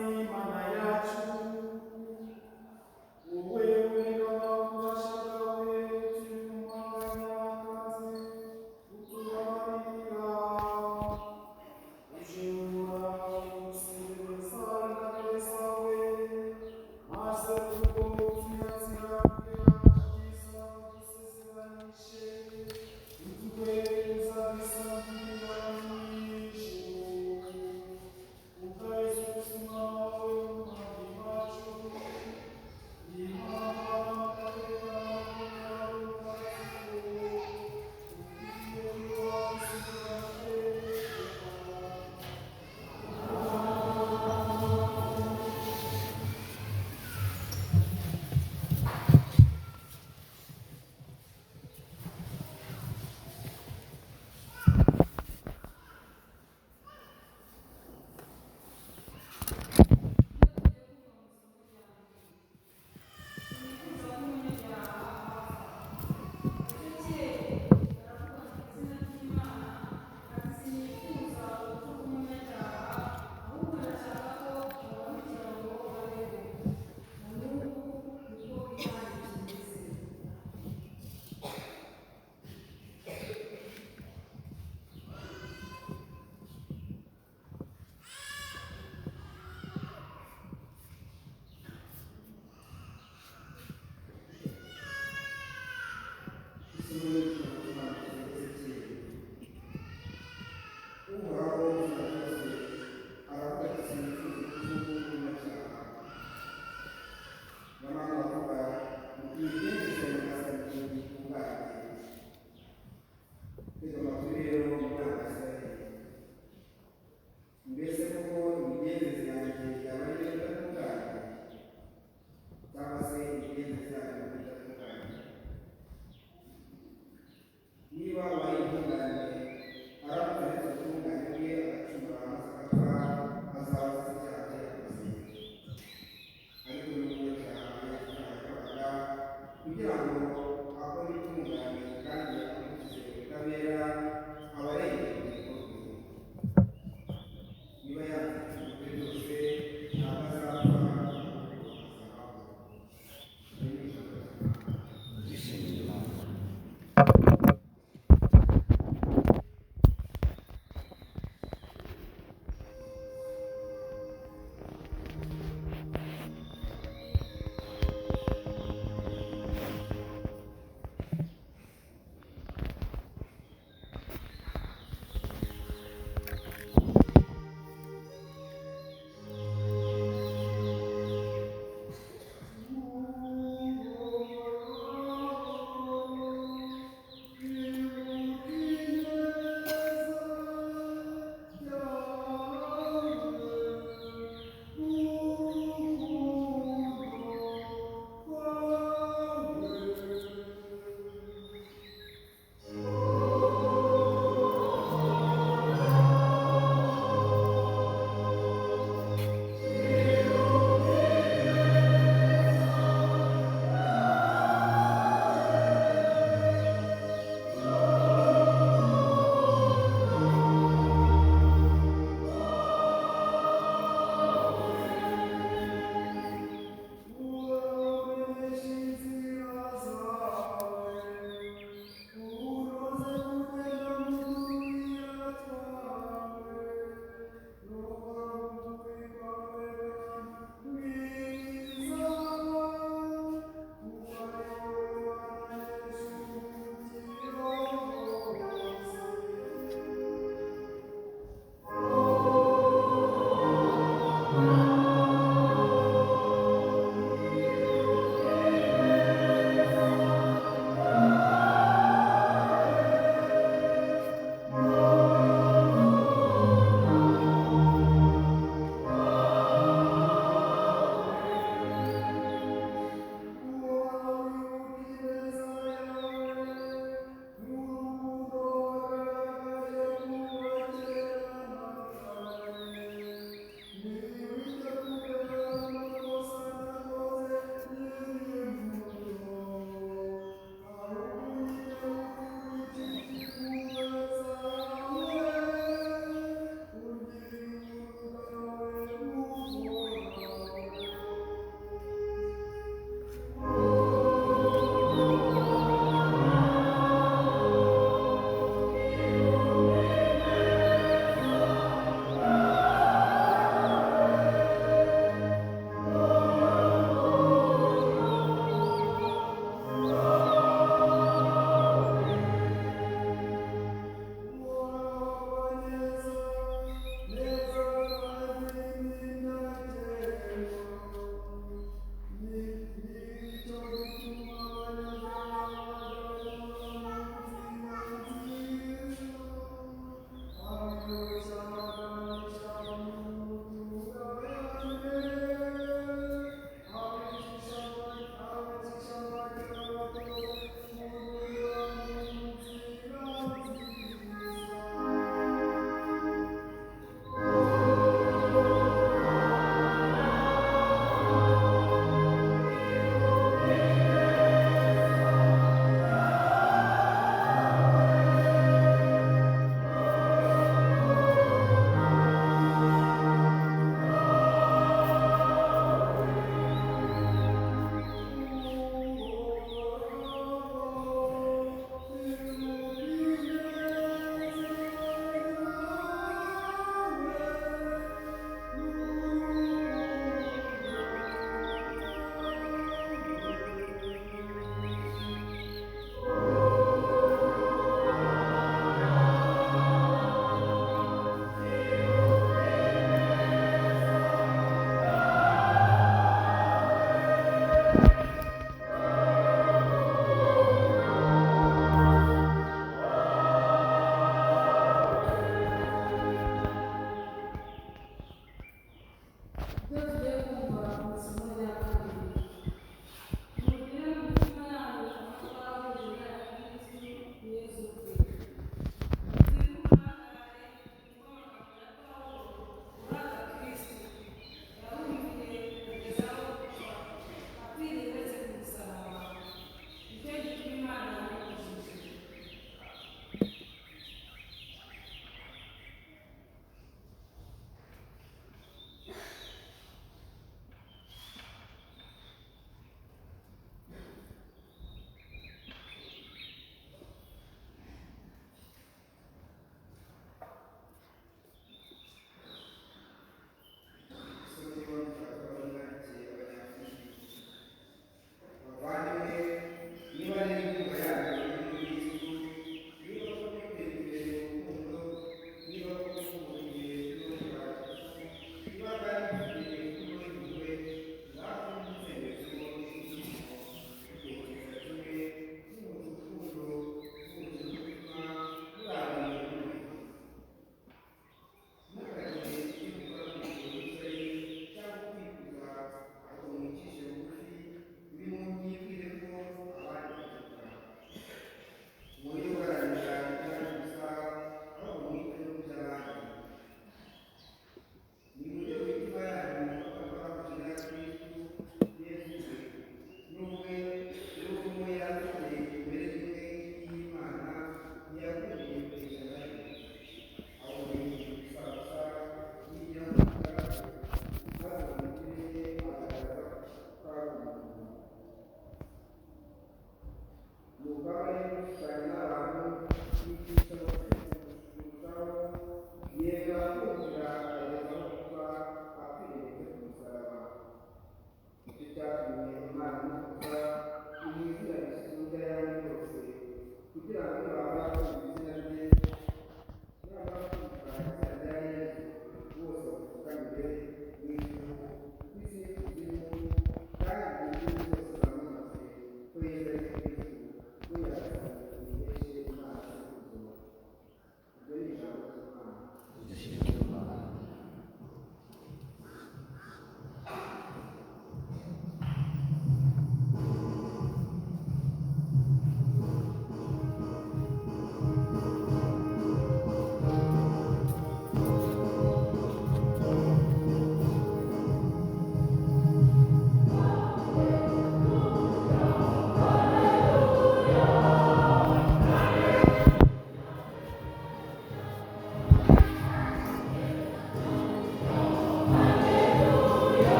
Thank you.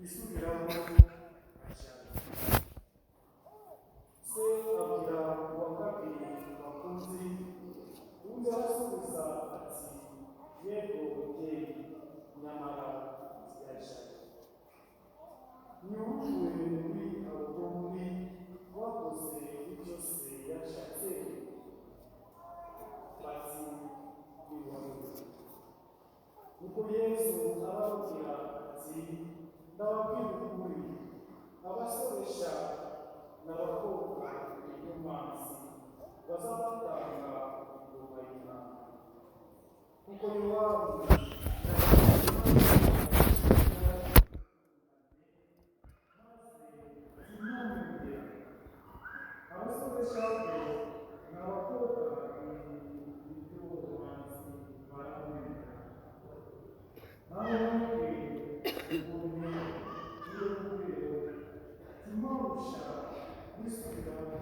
isubiramo ashaka se abwira uwa kabiri bakunzi undi arasubiza ati yego mubyeyi nyamara siyashaka ntiwuzuwe muri abo bombi wakoze ibyo se yashatse bati niwaruze nuko yesu arababwira ati ndababwira ukuri abasoresha n'abakobwa b'inyomanzi bazabatanga ingoma y'Imana kuko Yowabu abasoresha n'abakobwa b'inyomanzi baramwemera naho mwebwe ubuntu n'urugwiro timorusha bisubiramo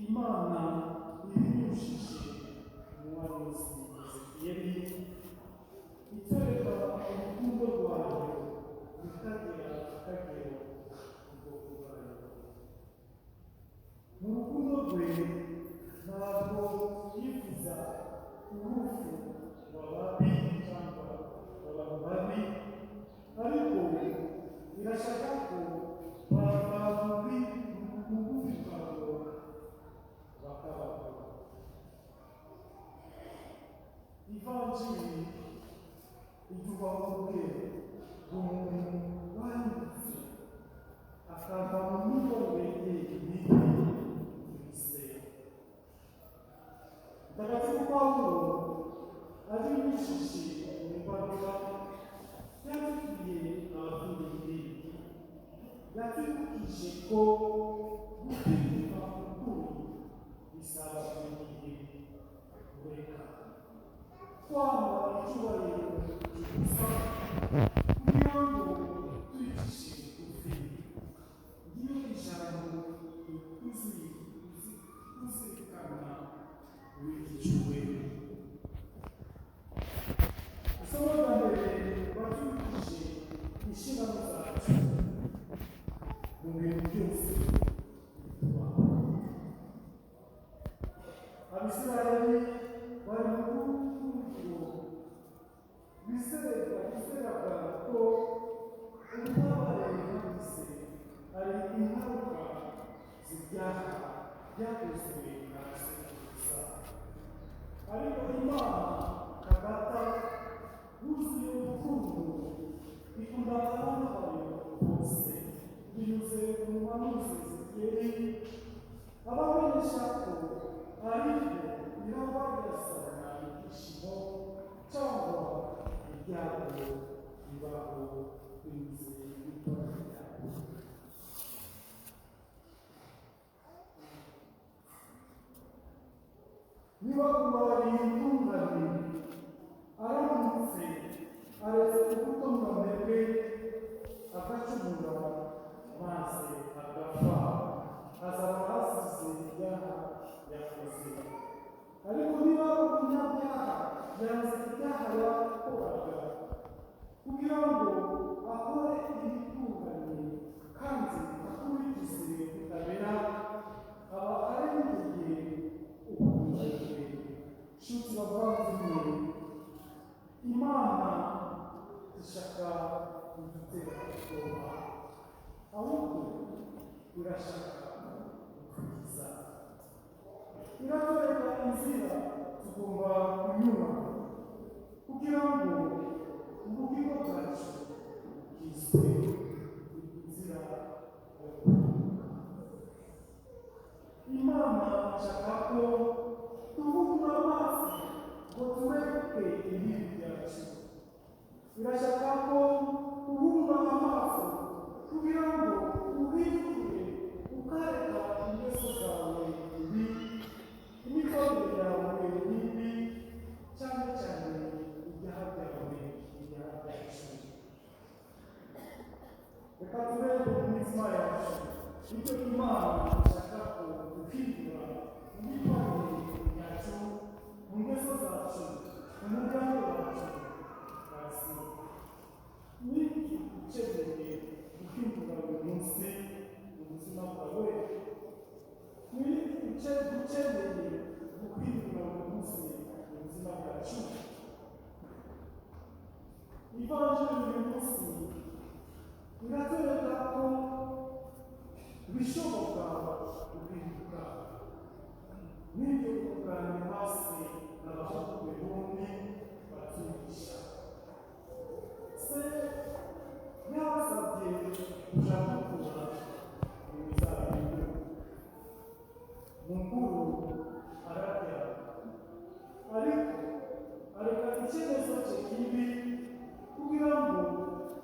Imana ibinyujije umuhanuzi Ezekiyeli itwereka urukundo rwayo rutagira akagero ku bwoko bwayo. Mu rukundo rwe ntabwo yifuza urupfu rw'ababi cyangwa abantu babi, ariko irashaka ko bava muri bugufi bwabo bakabaho. Ivanjiri iduha urugero rw'umuntu wahindutse akava mu myitwarire ye mibi y'ibisebe. Mutagatifu Pawulo abinyujije mu ibaruwa yatubwiye ababyeyi yatwibukije ko guhinduka ukuri bisaba igihe kureka kwanga icyubahiro gusa kugira ngo twicishe bugufi. Ngiyo ijambo kuzirikana wigishijwe. Isomo rya mbere batwibukije inshingano zacu mu bintu byose tubaho. Abisirayeli bari mu rukundo bizeraga ko ububabare bwose ari ingaruka z'ibyaha byakozwe na sekuruza. Ariko Imana Data wuzuye urukundo ikunda abana bayo bose binyuze mu muhanuzi Ezekiyeli abamenyesha ko ariko irabagazana ibyishimo cyangwa ibyago bibaho binyuze mu itorero ryabo. niba kumara intungane aramutse aretse agacumura maze agapfa, azaba hasize ibyaha yakoze. Ariko niba umunyabyaha yanze ibyaha yakoraga kugira ngo akore ibitunganye kandi akurikize ubutabera, aba ari mu gihe ubukunjwe. Nshuti bavandimwe, Imana ishaka kudutera ubwoba, ahubwo irashaka kutukiza. Iratwereka inzira tugomba kunyura kugira ngo ubugingo bwacu bwizwe inzira yo kunyura. Imana ishaka ko tuvugura amazi ngo tureke ibibi byacu. Irashaka ko ubumba amaso kugira ngo uhindure ukareka ingeso zawe mbi, imikorere yawe mibi, cyane cyane ibyaha byawe, ibyaha byacu. Reka turebe mu mitima yacu ibyo Imana ishaka ko duhindura imikorere yacu, mu ngeso zacu, mu muryango wacu. Niki ukeneye guhindura buri munsi mu buzima bwawe? Niki ukeneye guhindura buri munsi mu buzima bwacu? Ivanjiri uyu munsi iratwereka ko bishoboka guhinduka. N'ibyo kuganira hasi n'abahungu bombi batugisha. Se yabasabye kuja gukura imizabibu. Mukuru ararya, ariko areka icyemezo cye kibi kugira ngo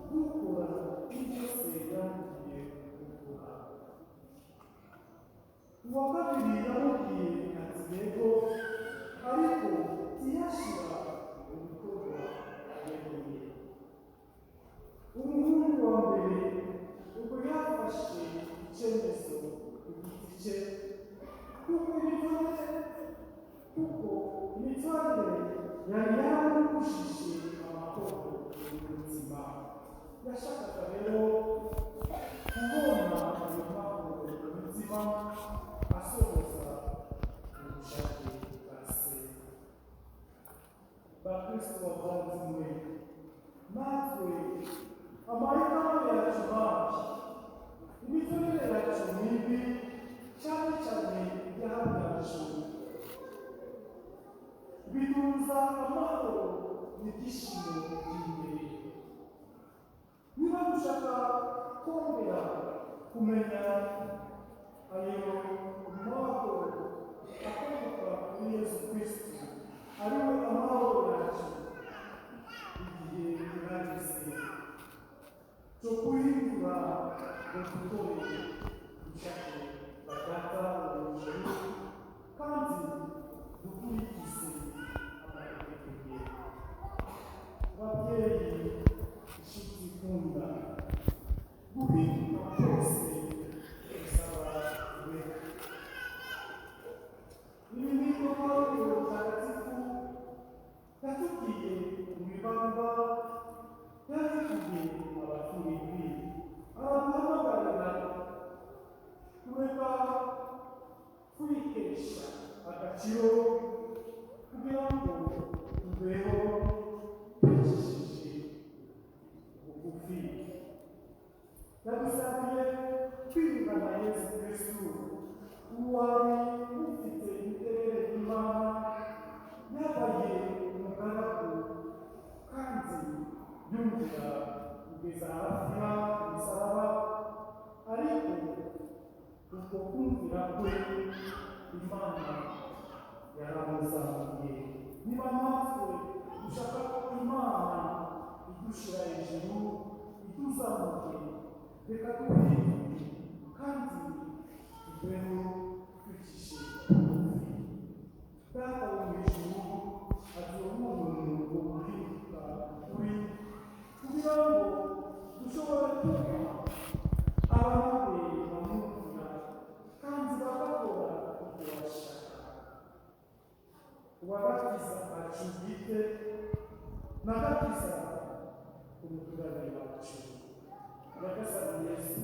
gukura ibyo se yamubwiye gukura. Uwa kabiri yamubwiye ati yego, ariko ntiyashira mu bikorwa yeguye. Umuhungu wa mbere ubwo yafashe icyemezo ku giti cye, kuko imitwarire yari yaramubujije amahoro y'ubuzima. Yashakaga rero kubona ayo mahoro y'ubuzima asohoza ubushake bwa se. Bakristo bavandimwe, natwe amahitamo yacu mabi, imikorere yacu mibi, cyane cyane ibyaha byacu, biduza amahoro n'ibyishimo by'imbere. Niba dushaka kongera kumenya ayo mahoro akomoka kuri Yesu Kristo, ari we amahoro yacu, igihe kirageze cyo guhindura ngo dukore ubushake bwa Data wo mu ijuru, kandi dukurikize amategeko ye. Babyeyi, inshuti ikunda, guhinduka byose bisaba kubera. Ibi ni byo Pawulo mutagatifu yatubwiye mu ibanga, yatubwiye Abafilipi, araduhamagarira kureka kwikesha agaciro kugira ngo tubeho twicishije bugufi. Yadusabiye kwiyungana Yesu Kristo, uwari ufite imiterere y'Imana, yabaye umugaragu kandi yumvira kugeza hafi y'umusaraba, ariko ubwo kumvira kwe Imana yaramuzamuye. Niba natwe dushaka ko Imana idushyira hejuru, ituzamuke, reka duhindure kandi tubeho twicishije bugufi. Data wo mu ijuru aduha umuntu wo guhinduka kuri kugira ngo dushobore n'umukiza umuturanyi wacu nyagasani yesu